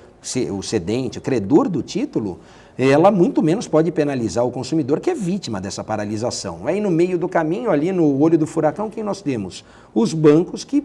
o cedente, o credor do título, ela muito menos pode penalizar o consumidor que é vítima dessa paralisação. Aí no meio do caminho, ali no olho do furacão, quem nós temos? Os bancos que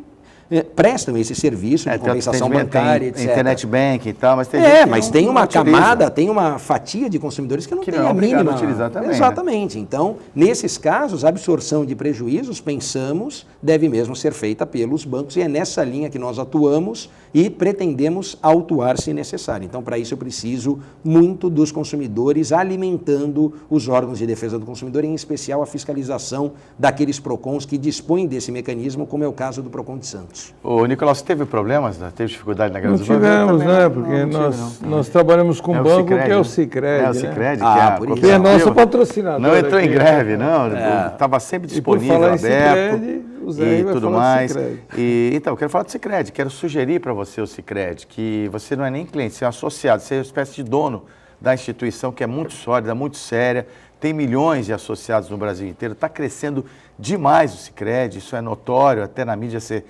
prestam esse serviço de compensação bancária, etc. Internet banking e tal, mas tem mas tem uma camada, tem uma fatia de consumidores que não tem a mínima. Utilizar também, exatamente. Né? Então, nesses casos, a absorção de prejuízos, pensamos, deve mesmo ser feita pelos bancos e é nessa linha que nós atuamos e pretendemos autuar se necessário. Então, para isso eu preciso muito dos consumidores alimentando os órgãos de defesa do consumidor, em especial a fiscalização daqueles PROCONs que dispõem desse mecanismo, como é o caso do PROCON de Santos. Ô, Nicolau, você teve problemas? Teve dificuldade na greve do banco? Não tivemos, né? Porque nós trabalhamos com um banco que é o Sicredi. É o Sicredi, que é nosso patrocinador. Não entrou em greve, não. Estava sempre disponível, aberto. E tudo mais. Então, eu quero falar do Sicredi. Quero sugerir para você o Sicredi, que você não é nem cliente, você é um associado, você é uma espécie de dono da instituição que é muito sólida, muito séria, tem milhões de associados no Brasil inteiro, está crescendo demais o Sicredi, isso é notório, até na mídia você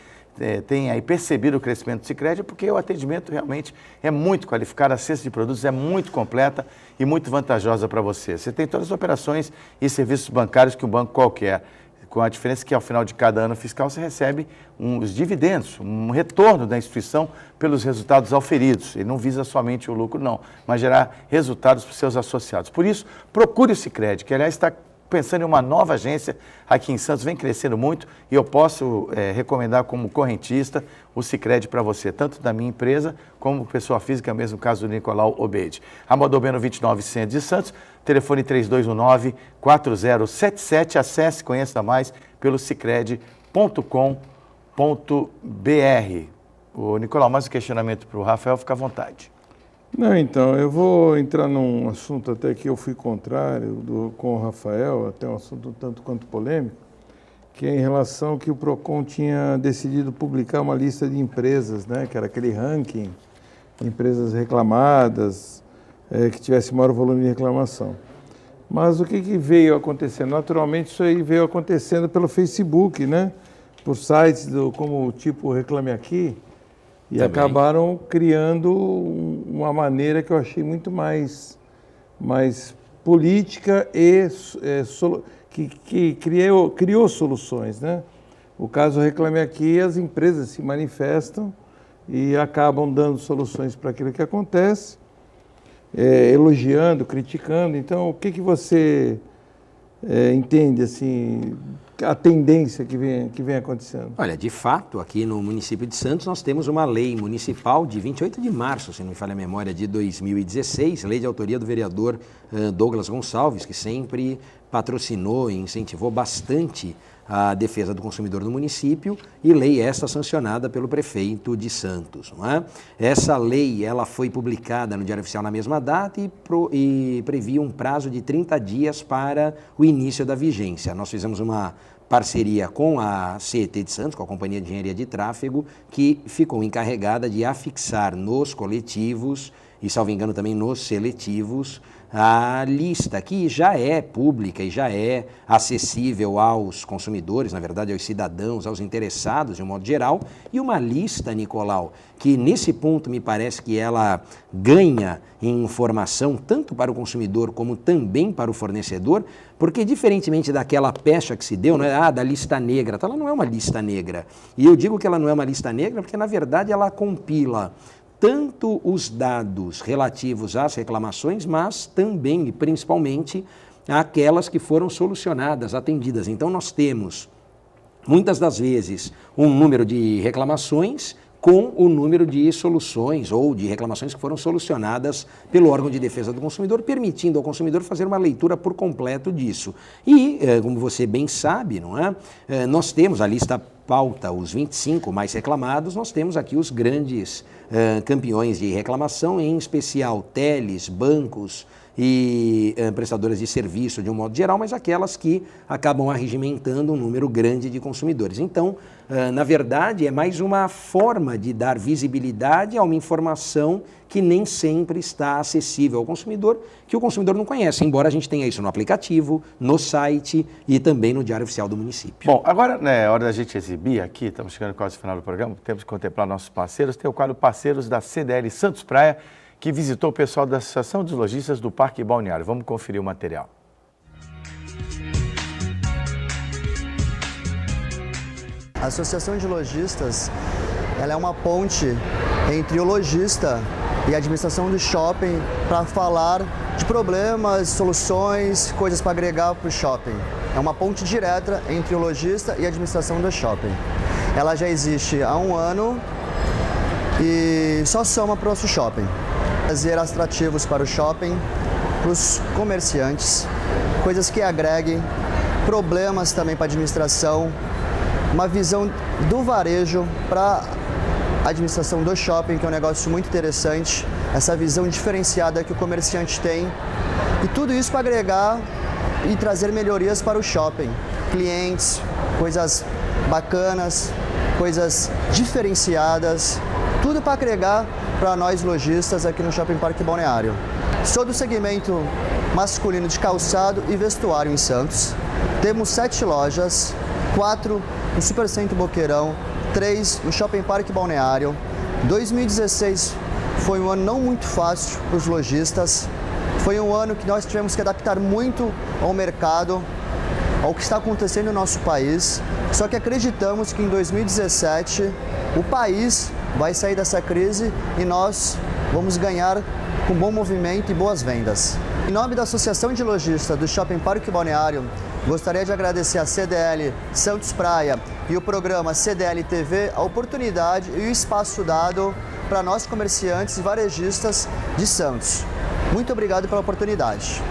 tem aí percebido o crescimento do Sicredi, porque o atendimento realmente é muito qualificado, a cesta de produtos é muito completa e muito vantajosa para você. Você tem todas as operações e serviços bancários que um banco qualquer, com a diferença que ao final de cada ano fiscal você recebe os dividendos, um retorno da instituição pelos resultados auferidos. Ele não visa somente o lucro, não, mas gerar resultados para os seus associados. Por isso, procure o Sicredi, que aliás está pensando em uma nova agência aqui em Santos, vem crescendo muito e eu posso recomendar como correntista o Sicredi para você, tanto da minha empresa como pessoa física, mesmo no caso do Nicolau Obeide. Amodobeno 2900 de Santos, telefone 3219-4077, acesse, conheça mais pelo sicredi.com.br. O Nicolau, mais um questionamento para o Rafael, fica à vontade. Não, então, eu vou entrar num assunto até que eu fui contrário com o Rafael, até um assunto tanto quanto polêmico, que é em relação ao que o PROCON tinha decidido publicar uma lista de empresas, né, que era aquele ranking de empresas reclamadas, que tivesse maior volume de reclamação. Mas o que veio acontecendo? Naturalmente, isso aí veio acontecendo pelo Facebook, né, por sites como o tipo Reclame Aqui, e também acabaram criando uma maneira que eu achei muito mais política e que criou soluções, né? O caso Reclame Aqui, as empresas se manifestam e acabam dando soluções para aquilo que acontece, elogiando, criticando. Então, o que você entende, assim, a tendência que vem acontecendo? Olha, de fato, aqui no município de Santos, nós temos uma lei municipal de 28 de março, se não me falha a memória, de 2016, lei de autoria do vereador Douglas Gonçalves, que sempre patrocinou e incentivou bastante a defesa do consumidor no município, e lei esta sancionada pelo prefeito de Santos. Não é? Essa lei ela foi publicada no Diário Oficial na mesma data e previa um prazo de 30 dias para o início da vigência. Nós fizemos uma parceria com a CET de Santos, com a Companhia de Engenharia de Tráfego, que ficou encarregada de afixar nos coletivos e, salvo engano, também nos seletivos, a lista que já é pública e já é acessível aos consumidores, na verdade aos cidadãos, aos interessados de um modo geral, e uma lista, Nicolau, que nesse ponto me parece que ela ganha em informação tanto para o consumidor como também para o fornecedor, porque diferentemente daquela pecha que se deu, né, da lista negra, ela não é uma lista negra. E eu digo que ela não é uma lista negra porque na verdade ela compila tanto os dados relativos às reclamações, mas também e principalmente aquelas que foram solucionadas, atendidas. Então nós temos, muitas das vezes, um número de reclamações com o número de soluções ou de reclamações que foram solucionadas pelo órgão de defesa do consumidor, permitindo ao consumidor fazer uma leitura por completo disso. E, como você bem sabe, não é? Nós temos a lista pauta, os 25 mais reclamados, nós temos aqui os grandes campeões de reclamação, em especial teles, bancos e prestadoras de serviço de um modo geral, mas aquelas que acabam arregimentando um número grande de consumidores. Então, na verdade, é mais uma forma de dar visibilidade a uma informação que nem sempre está acessível ao consumidor, que o consumidor não conhece, embora a gente tenha isso no aplicativo, no site e também no Diário Oficial do município. Bom, agora é hora da gente exibir aqui, estamos chegando quase ao final do programa, temos que contemplar nossos parceiros. Tem o quadro Parceiros da CDL Santos Praia, que visitou o pessoal da Associação dos Lojistas do Parque Balneário. Vamos conferir o material. A Associação de Lojistas, ela é uma ponte entre o lojista e a administração do shopping para falar de problemas, soluções, coisas para agregar para o shopping. É uma ponte direta entre o lojista e a administração do shopping. Ela já existe há 1 ano e só soma para o nosso shopping. Fazer atrativos para o shopping, para os comerciantes, coisas que agreguem, problemas também para a administração, uma visão do varejo para a administração do shopping, que é um negócio muito interessante, essa visão diferenciada que o comerciante tem, e tudo isso para agregar e trazer melhorias para o shopping, clientes, coisas bacanas, coisas diferenciadas, tudo para agregar para nós lojistas aqui no Shopping Parque Balneário. Sou do segmento masculino de calçado e vestuário em Santos. Temos 7 lojas, 4 no Supercentro Boqueirão, 3 no Shopping Parque Balneário. 2016 foi um ano não muito fácil para os lojistas. Foi um ano que nós tivemos que adaptar muito ao mercado, ao que está acontecendo no nosso país. Só que acreditamos que em 2017 o país vai sair dessa crise e nós vamos ganhar com bom movimento e boas vendas. Em nome da Associação de Lojistas do Shopping Parque Balneário, gostaria de agradecer à CDL Santos Praia e o programa CDL TV a oportunidade e o espaço dado para nós comerciantes e varejistas de Santos. Muito obrigado pela oportunidade.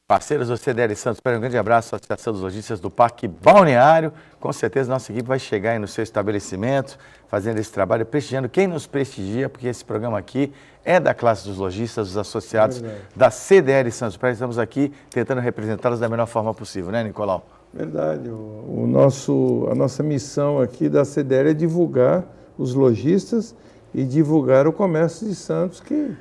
Parceiros do CDL Santos Praia, um grande abraço à Associação dos Lojistas do Parque Balneário. Com certeza nossa equipe vai chegar aí no seu estabelecimento, fazendo esse trabalho, prestigiando quem nos prestigia, porque esse programa aqui é da classe dos lojistas, dos associados da CDL Santos Praia. Estamos aqui tentando representá-los da melhor forma possível, né, Nicolau? Verdade. A nossa missão aqui da CDL é divulgar os lojistas e divulgar o comércio de Santos, que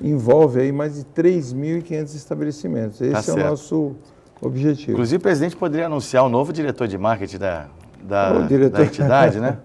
envolve aí mais de 3.500 estabelecimentos. Esse é o nosso objetivo. Inclusive, o presidente poderia anunciar o novo diretor de marketing da entidade, né?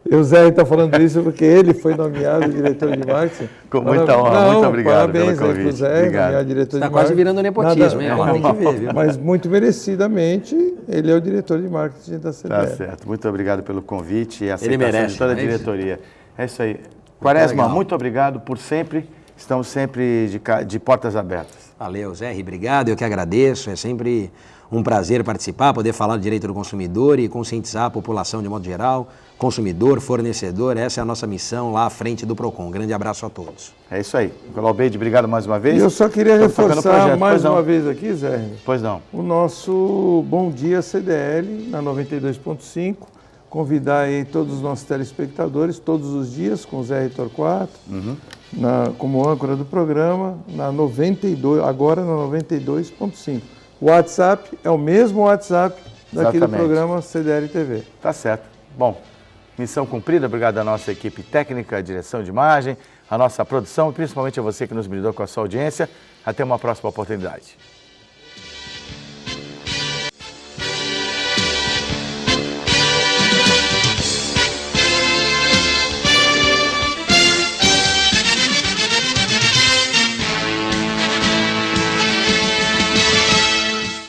O Zé está falando isso porque ele foi nomeado diretor de marketing. Com muita honra, muito obrigado pelo convite. Parabéns Zé, nomeado diretor de marketing. Está quase virando nepotismo, hein? Tem que ver, viu? Mas muito merecidamente, ele é o diretor de marketing da CDL. Tá certo. Muito obrigado pelo convite e a aceitação de toda a diretoria. É isso aí. Quaresma, muito obrigado por sempre. estamos sempre de portas abertas. Valeu, Zé, obrigado, eu que agradeço, é sempre um prazer participar, poder falar do direito do consumidor e conscientizar a população de modo geral, consumidor, fornecedor, essa é a nossa missão lá à frente do PROCON. Grande abraço a todos. É isso aí. Nicolau Obeide, obrigado mais uma vez. E eu só queria reforçar mais uma vez aqui, Zé. Pois não. O nosso Bom Dia CDL na 92.5. Convidar aí todos os nossos telespectadores, todos os dias, com o Zé Torquato, como âncora do programa, agora na 92.5. O WhatsApp é o mesmo WhatsApp daquele programa CDL TV. Tá certo. Bom, missão cumprida. Obrigado à nossa equipe técnica, a direção de imagem, a nossa produção e principalmente a você que nos brindou com a sua audiência. Até uma próxima oportunidade.